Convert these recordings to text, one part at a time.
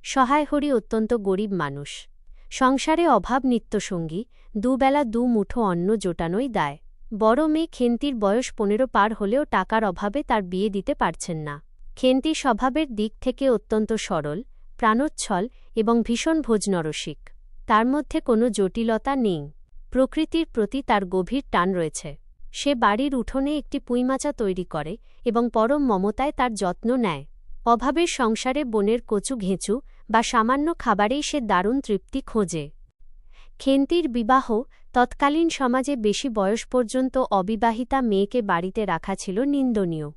সহায় হরি অত্যন্ত গরিব মানুষ। সংসারে অভাব নিত্যসঙ্গী, দুবেলা দু মুঠো অন্ন জোটানোই দায়। বড় মেয়ে খেন্তির বয়স 15 পার হলেও টাকার অভাবে তার বিয়ে দিতে পারছেন না। খেন্তি স্বভাবের দিক থেকে অত্যন্ত সরল, প্রাণোচ্ছল এবং ভীষণ ভোজনরসিক। তার মধ্যে কোনো জটিলতা নেই। প্রকৃতির প্রতি তার গভীর টান রয়েছে। সে বাড়ির উঠোনে একটি পুঁইমাচা তৈরি করে এবং পরম মমতায় তার যত্ন নেয়। অভাবের সংসারে বনের কচু ঘেঁচু বা সামান্য খাবারেই সে দারুণ তৃপ্তি খোঁজে। খেন্তির বিবাহ তৎকালীন সমাজে বেশি বয়স পর্যন্ত অবিবাহিতা মেয়েকে বাড়িতে রাখা ছিল নিন্দনীয়।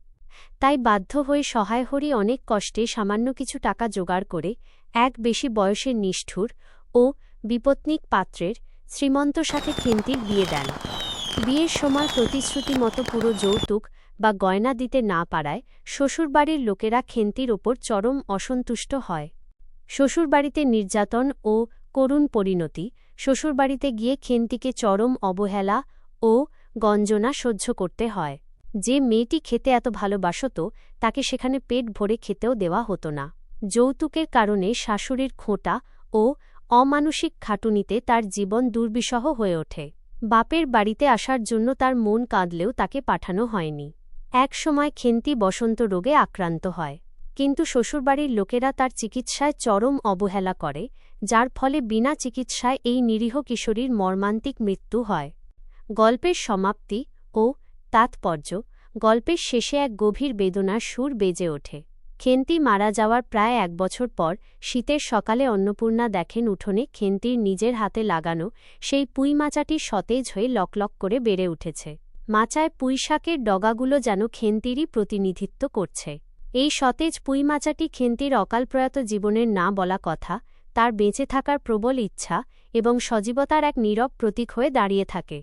তাই বাধ্য হয়ে সহায় হরি অনেক কষ্টে সামান্য কিছু টাকা জোগাড় করে এক বেশি বয়সের নিষ্ঠুর ও বিপত্নিক পাত্রের শ্রীমন্ত সাথে খেন্তির বিয়ে দেন। বিয়ের সময় প্রতিশ্রুতি মতো পুরো যৌতুক বা গয়না দিতে না পারায় শ্বশুরবাড়ির লোকেরা খেন্তির ওপর চরম অসন্তুষ্ট হয়। শ্বশুরবাড়িতে নির্যাতন ও করুণ পরিণতি, শ্বশুরবাড়িতে গিয়ে খেন্তিকে চরম অবহেলা ও গঞ্জনা সহ্য করতে হয়। যে মেয়েটি খেতে এত ভালোবাসত তাকে সেখানে পেট ভরে খেতেও দেওয়া হতো না। যৌতুকের কারণে শাশুড়ির খোঁটা ও অমানসিক খাটুনিতে তার জীবন দুর্বিষহ হয়ে ওঠে। বাপের বাড়িতে আসার জন্য তার মন কাঁদলেও তাকে পাঠানো হয়নি। এক সময় খেন্তি বসন্ত রোগে আক্রান্ত হয়, কিন্তু শ্বশুরবাড়ির লোকেরা তার চিকিৎসায় চরম অবহেলা করে, যার ফলে বিনা চিকিৎসায় এই নিরীহ কিশোরীর মর্মান্তিক মৃত্যু হয়। গল্পের সমাপ্তি ও তাৎপর্য। গল্পের শেষে এক গভীর বেদনার সুর বেজে ওঠে। খেন্তি মারা যাওয়ার প্রায় 1 বছর পর শীতের সকালে অন্নপূর্ণা দেখেন উঠোনে খেন্তির নিজের হাতে লাগানো সেই পুঁইমাচাটি সতেজ হয়ে লকলক করে বেড়ে উঠেছে। মাচায় পুঁইশাকের ডগাগুলো যেন খেন্তিরই প্রতিনিধিত্ব করছে। এই সতেজ পুঁইমাচাটি খেন্তির অকালপ্রয়াত জীবনের না বলা কথা, তার বেঁচে থাকার প্রবল ইচ্ছা এবং সজীবতার এক নীরব প্রতীক হয়ে দাঁড়িয়ে থাকে।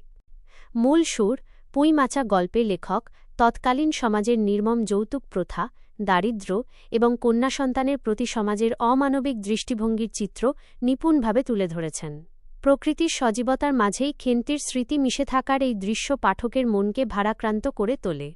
মূল সুর। পুঁইমাচা গল্পে লেখক তৎকালীন সমাজের নির্মম যৌতুক প্রথা, দারিদ্র্য এবং কন্যা সন্তানের প্রতি সমাজের অমানবিক দৃষ্টিভঙ্গির চিত্র নিপুণভাবে তুলে ধরেছেন। প্রকৃতির সজীবতার মাঝেই খেন্তির স্মৃতি মিশে থাকার এই দৃশ্য পাঠকের মনকে ভারাক্রান্ত করে তোলে।